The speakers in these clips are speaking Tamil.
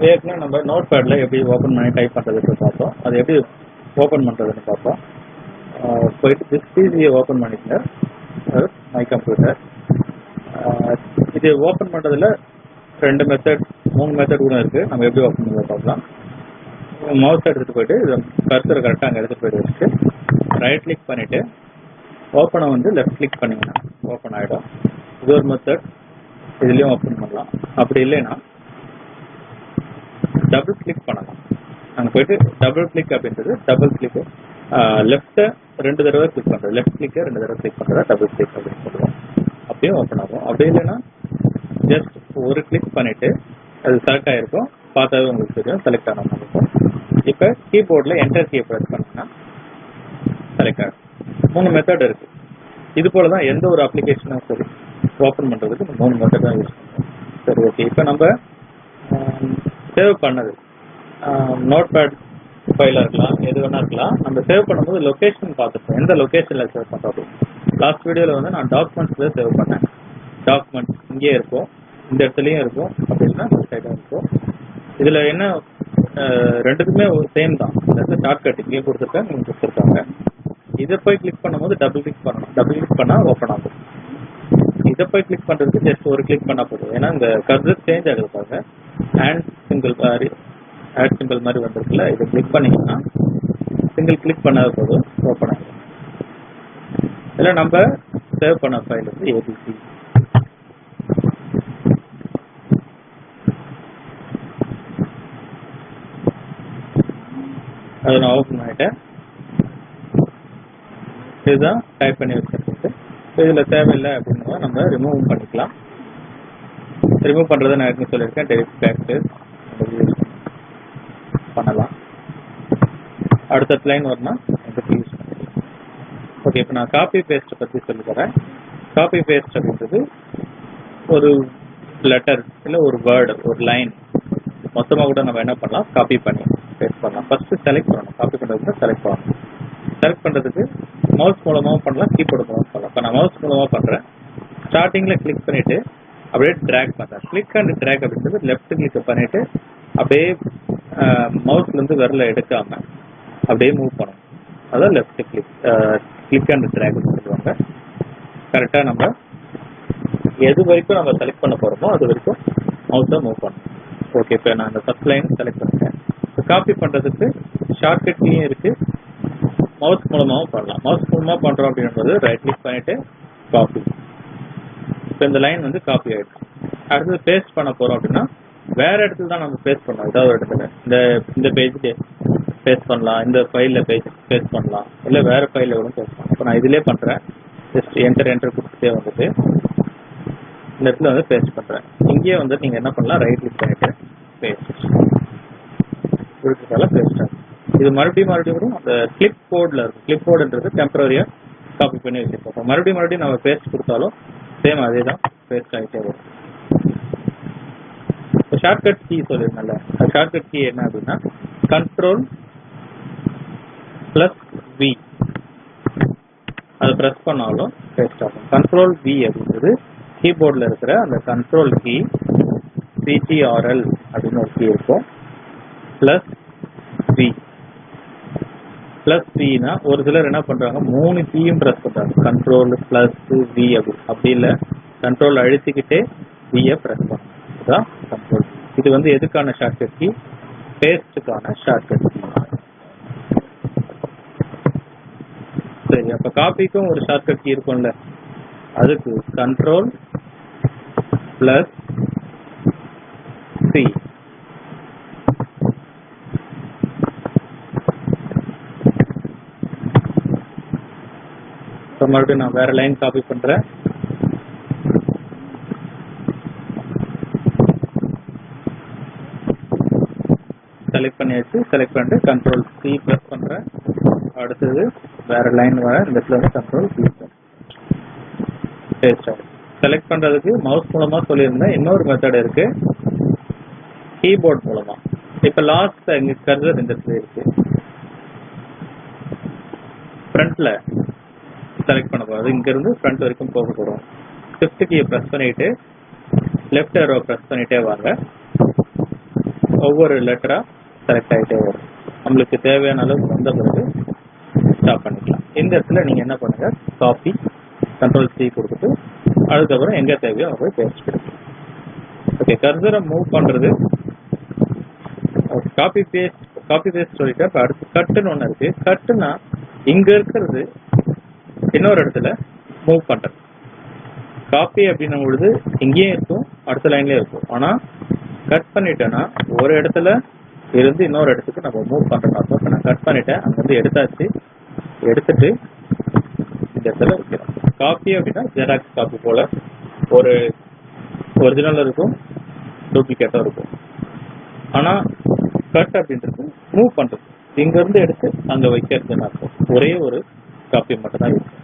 ஏற்கனவே நம்ம நோட்பேடில் எப்படி ஓப்பன் பண்ணி டைப் பண்ணுறதுக்கு பார்த்தோம். அது எப்படி ஓப்பன் பண்ணுறதுன்னு பார்த்தோம். போயிட்டு திஸ் பிசியை ஓப்பன் பண்ணிக்கங்க, மை கம்ப்யூட்டர். இது ஓப்பன் பண்ணுறதுல 2 மெத்தட் 3 மெத்தட் கூட இருக்குது. நம்ம எப்படி ஓப்பன் பண்ணுறது பார்க்கலாம். மவுஸ் எடுத்துகிட்டு போயிட்டு இது கர்சரை கரெக்டாக அங்கே எடுத்துகிட்டு போயிட்டு வச்சுட்டு ரைட் கிளிக் பண்ணிவிட்டு ஓப்பனை வந்து லெஃப்ட் கிளிக் பண்ணிங்கன்னா ஓப்பன் ஆகிடும். இது ஒரு மெத்தட், இதுலேயும் ஓப்பன் பண்ணலாம். அப்படி இல்லைன்னா டபுள் கிளிக் பண்ணலாம். அங்கே போயிட்டு டபுள் கிளிக் அப்படின்றது டபுள் கிளிக்கு லெஃப்ட்டை 2 தடவை கிளிக் பண்ணுறது, லெஃப்ட் கிளிக்கை 2 தடவை கிளிக் பண்ணுறதா டபுள் கிளிக் அப்படின்னு சொல்லுவோம். அப்படியும் ஓப்பன் ஆகும். அப்படி இல்லைன்னா ஜஸ்ட் ஒரு கிளிக் பண்ணிவிட்டு அது செலக்ட் ஆகிருக்கும், பார்த்தாவே உங்களுக்கு தெரியும் செலக்ட் ஆன மாதிரி இருக்கும். இப்போ கீபோர்டில் என்டர் கீயை ப்ரெஸ் பண்ணிங்கன்னா செலக்ட் ஆகும். 3 மெத்தட் இருக்குது. இது போல தான் எந்த ஒரு அப்ளிகேஷனும் சரி ஓப்பன் பண்ணுறதுக்கு 3 மெத்தட் தான் யூஸ் பண்ணுவோம். சரி, ஓகே. இப்போ நம்ம சேவ் பண்ணது நோட்பேட் ஃபைலாக இருக்கலாம், எது வேணா இருக்கலாம். நம்ம சேவ் பண்ணும்போது லொக்கேஷன் பார்த்துப்போம், எந்த லொக்கேஷனில் சேவ் பண்ணுறோம். லாஸ்ட் வீடியோவில் வந்து நான் டாக்குமெண்ட்ஸில் சேவ் பண்ணேன். டாக்குமெண்ட்ஸ் இங்கே இருக்கும், இந்த இடத்துலையும் இருக்கும், அப்படின்னா இந்த சைடாக இருக்கும். இதில் என்ன ரெண்டுக்குமே சேம் தான். இந்த ஷார்ட்கட் இங்கே கொடுத்துருக்காங்க, இங்கே கொடுத்துருக்காங்க. இதை போய் கிளிக் பண்ணும்போது டபுள் கிளிக் பண்ணணும். டபுள் கிளிக் பண்ணால் ஓப்பன் ஆகும். இதை போய் கிளிக் பண்ணுறதுக்கு ஜஸ்ட் ஒரு கிளிக் பண்ணால் போதும். ஏன்னா இந்த கர்சர் சேஞ்ச் ஆகுது பாருங்க, ஹேண்ட் சிம்பிள் ஆட் சிம்பிள் மாதிரி வந்துருக்குல்ல, இதை கிளிக் பண்ணிங்கன்னா சிங்கிள் கிளிக் பண்ணாத போதும் ஓப்பன் ஆகும். இதில் நம்ம சேவ் பண்ண ஃபைல் வந்து ஏபிசி. அதை நான் ஓப்பன் பண்ணிட்டேன். இதுதான் டைப் பண்ணி வச்சிருக்கு. இதில் தேவையில்லை அப்படின்னா நம்ம ரிமூவ் பண்ணிக்கலாம். ரிமூவ் பண்ணுறதை நான் ஏற்கனவே சொல்லியிருக்கேன், டெலிட் பேக்ஸ் பண்ணலாம். அடுத்த லைன் வரணும் யூஸ் பண்ணிக்கலாம். ஓகே, இப்போ நான் காப்பி பேஸ்ட்டை பற்றி சொல்லி தரேன். காப்பி பேஸ்ட் அப்படின்றது ஒரு லெட்டர் இல்லை ஒரு வேர்டு, ஒரு லைன் மொத்தமாக கூட நம்ம என்ன பண்ணலாம், காப்பி பண்ணி பேஸ்ட் பண்ணலாம். ஃபஸ்ட்டு செலக்ட் பண்ணணும். காப்பி பண்ணுறதுக்கு செலக்ட் பண்ணணும். செலக்ட் பண்ணுறதுக்கு மவுஸ் மூலமாக பண்ணலாம், கீபோர்டு மூலமாக பண்ணலாம். இப்போ நான் மவுஸ் மூலமாக பண்ணுறேன். ஸ்டார்டிங்கில் கிளிக் பண்ணிவிட்டு அப்படியே ட்ராக் பண்ணுறேன். கிளிக் அண்ட் ட்ராக் அப்படின்றது லெஃப்ட் கிளிக் பண்ணிவிட்டு அப்படியே மவுஸ்லேருந்து விரலை எடுக்காமல் அப்படியே மூவ் பண்ணணும். அதான் லெஃப்ட் கிளிக் அண்ட் ட்ராக்னு சொல்லுவாங்க. கரெக்டாக நம்ம எது வரைக்கும் நம்ம செலக்ட் பண்ண போகிறோமோ அது வரைக்கும் மவுஸை மூவ் பண்ணணும். ஓகே, இப்போ நான் அந்த ஃபஸ்ட் லைன் செலக்ட் பண்ணிட்டேன். இப்போ காப்பி பண்ணுறதுக்கு ஷார்ட்கட் கீயும் இருக்குது, மவுஸ் மூலமாகவும் பண்ணலாம். மவுஸ் மூலமாக பண்ணுறோம் அப்படின்றது ரைட் கிளிக் பண்ணிவிட்டு காப்பி. இப்போ இந்த லைன் வந்து காப்பி ஆகிடுச்சு. அடுத்தது பேஸ்ட் பண்ண போகிறோம் அப்படின்னா வேறு இடத்துல தான் நம்ம பேஸ்ட் பண்ணலாம். ஏதாவது ஒரு இடத்துல இந்த பேஜுக்கு பேஸ்ட் பண்ணலாம், இந்த ஃபைலில் பேஸ்ட் பண்ணலாம், இல்லை வேறு ஃபைலில் கூட பேஸ்ட் பண்ணலாம். இப்போ நான் இதிலே பண்ணுறேன். ஜஸ்ட் என்டர் கொடுத்துட்டே வந்துட்டு இந்த இடத்துல வந்து பேஸ்ட் பண்ணுறேன். இங்கேயே வந்து நீங்கள் என்ன பண்ணலாம், ரைட் கிளிக் பண்ணிவிட்டு பேஸ்ட் கொடுத்ததால பேஸ்ட் ஆகும். இது மறுபடியும் கூட அந்த கிளிப் போர்டில் இருக்கும். கிளிப் போர்டுன்றது டெம்பரரியாக காப்பி பண்ணி வச்சுருப்போம். மறுபடியும் நம்ம பேஸ்ட் கொடுத்தாலும் சேம் அதே தான் பேஸ்ட் ஆகிட்டே வரும். இப்போ ஷார்ட்கட் கீ சொல்லியிருந்தேன்ல, அந்த ஷார்ட்கட் கீ என்ன அப்படின்னா Ctrl+V. அதை ப்ரெஸ் பண்ணாலும் பேஸ்ட் ஆகும். Ctrl+V அப்படின்றது கீபோர்டில் இருக்கிற அந்த கண்ட்ரோல் கீ. CTRL அப்படின்னு ஒரு கீ இருக்கும். +V. +Vனா ஒரு சிலர் என்ன பண்ணுறாங்க, 3 கீயும் ப்ரெஸ் பண்ணுறாங்க. Ctrl+V அப்படி இல்லை, கண்ட்ரோல் அழுத்திக்கிட்டே வியை ப்ரெஸ் பண்ணணும். இதுதான் கண்ட்ரோல். இது வந்து எதுக்கான ஷார்ட்கட் கீ, பேஸ்ட்டுக்கான ஷார்ட்கட் கீ. சரி, அப்போ காப்பிக்கும் ஒரு ஷார்ட்கட் கீ இருக்கும்ல, அதுக்கு Ctrl+C. இப்போ மறுபடியும் நான் வேற லைன் காப்பி பண்ணுறேன். செலக்ட் பண்ணியாச்சு. செலக்ட் பண்ணிட்டு Ctrl+C ப்ரெஸ் பண்ணுறேன். அடுத்தது வேற லைன் வர இந்த இடத்துல வந்து Ctrl+C பேஸ்ட் ஆகும். செலக்ட் பண்ணுறதுக்கு மவுஸ் மூலமாக சொல்லியிருந்தேன். இன்னொரு மெத்தட் இருக்குது, கீபோர்ட் மூலமாக. இப்போ லாஸ்ட் இங்கே கர்சர் இந்த இடத்துல இருக்குது. ஃப்ரண்ட்டில் செலக்ட் பண்ண போகிறது, இங்கேருந்து ஃப்ரண்ட் வரைக்கும் போக போகிறோம். ஷிஃப்ட் கீயை ப்ரெஸ் பண்ணிவிட்டு லெஃப்ட் ஏரோ ப்ரெஸ் பண்ணிகிட்டே வாங்க. ஒவ்வொரு லெட்டரா செலக்ட் ஆகிட்டே வரும். நம்மளுக்கு தேவையான அளவுக்கு வந்த பிறகு ஸ்டாப் பண்ணிக்கலாம். இந்த இடத்துல நீங்க என்ன பண்ணுங்க, காப்பி Ctrl+C கொடுத்துட்டு அதுக்கப்புறம் எங்க தேவையோ அங்க போய் பேஸ்ட் கொடுக்கலாம். ஓகே, கர்சரை மூவ் பண்றது காப்பி பேஸ்ட் சொல்லிட்டு அப்ப அடுத்து கட்டுன்னு ஒண்ணு இருக்கு. கட்டுனா இங்க இருக்கிறது இன்னொரு இடத்துல மூவ் பண்றது. காப்பி அப்படின்னும் பொழுது இங்கேயும் இருக்கும், அடுத்த லைன்லயும் இருக்கும். ஆனா கட் பண்ணிட்டேன்னா ஒரு இடத்துல இருந்து இன்னொரு இடத்துக்கு நம்ம மூவ் பண்றோம். அப்ப நான் கட் பண்ணிட்டேன், அங்க இருந்து எடுத்தாச்சு, எடுத்துட்டு இந்த இடத்துல வைக்கிறோம். காப்பி அப்படின்னா ஜெராக்ஸ் காப்பி போல ஒரு ஒரிஜினல் இருக்கும், டூப்ளிகேட்டும் இருக்கும். ஆனா கட் அப்படின்றது மூவ் பண்றது, இங்க இருந்து எடுத்து அங்க வைக்கிறதுன்னு அர்த்தம். ஒரே ஒரு காப்பி மட்டும் தான் இருக்கும்.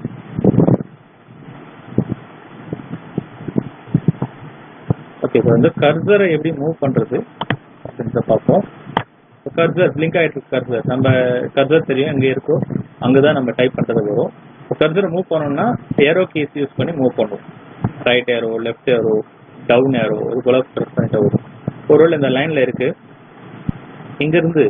ஓகே, இப்போ வந்து கர்சரை எப்படி மூவ் பண்றது அப்படின்றத பார்ப்போம். கர்சர் பிளிங்க் ஆயிட்டு இருக்கு. கர்சர் நம்ம கர்சர் தெரியும் எங்க இருக்கோ அங்கதான் நம்ம டைப் பண்றது வரும். கர்சரை மூவ் பண்ணோம்னா ஏரோ கீஸ் யூஸ் பண்ணி மூவ் பண்ணுவோம். Right arrow, left arrow, down arrow இது போல ப்ரெஸ் பண்ணிட்டு வரும். ஒருவேளை இந்த லைன்ல இருக்கு, இங்க இருந்து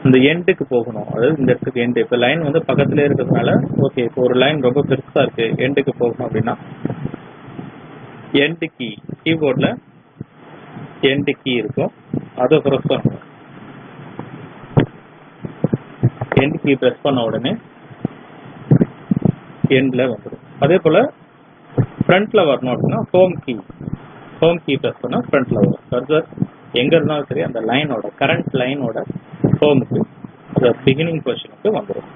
இந்த எண்டுக்கு போகணும், அதாவது இந்த இடத்துக்கு எண்டு. இப்ப லைன் வந்து பக்கத்துல இருக்கிறதுனால ஓகே, இப்போ ஒரு லைன் ரொம்ப பெருசா இருக்கு, எண்டுக்கு போகணும் அப்படின்னா எண்டு கீ, கீபோர்ட்ல எண்டு கீ இருக்கும், அதை ப்ரெஸ் பண்ணணும். எண்டு கீ ப்ரெஸ் பண்ண உடனே எண்ட்ல வந்துடும். அதே போல ஃப்ரண்ட்ல வரணும் அப்படின்னா ஹோம் கீ ப்ரெஸ் பண்ணா ஃப்ரண்ட்ல வரும். கர்சர் எங்க இருந்தாலும் சரி அந்த லைனோட கரண்ட் லைனோட ஹோமுக்கு, அந்த பிகினிங் பொசிஷனுக்கு வந்துடும்.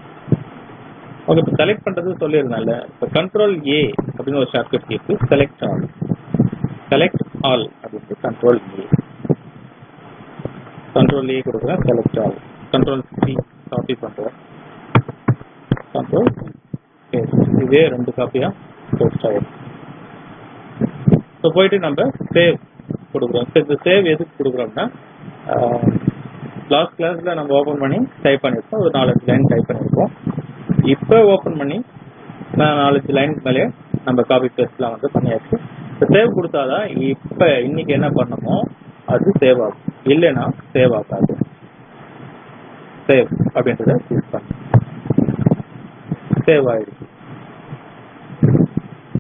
ஓகே, இப்போ செலக்ட் பண்றது சொல்லியிருந்தால, இப்போ Ctrl+A அப்படின்னு ஒரு ஷார்ட்கட் கீ இருக்கு. செலக்ட் ஆல் அப்படின்ட்டு Ctrl+A கொடுக்குறேன், செலக்ட் ஆல். Ctrl+C காப்பி பண்றேன், Ctrl+, இதே 2 காப்பியா பேஸ்ட் ஆயிடும். இப்போ போயிட்டு நம்ம சேவ் கொடுக்குறோம். இந்த சேவ் எதுக்கு கொடுக்குறோம்னா, லாஸ்ட் கிளாஸ்ல நம்ம ஓபன் பண்ணி டைப் பண்ணிருக்கோம், ஒரு 4-5 லைன் டைப் பண்ணிருக்கோம். இப்போ ஓபன் பண்ணி 4-5 லைன் மேலே நம்ம காப்பி பேஸ்ட்லாம் வந்து பண்ணியாச்சு. இப்போ சேவ் கொடுத்தாதான் இப்போ இன்னைக்கு என்ன பண்ணமோ அது சேவ் ஆகும், இல்லைன்னா சேவ் ஆகாது. சேவ் அப்படின்றத யூஸ் பண்ண சேவ் ஆயிடுச்சு.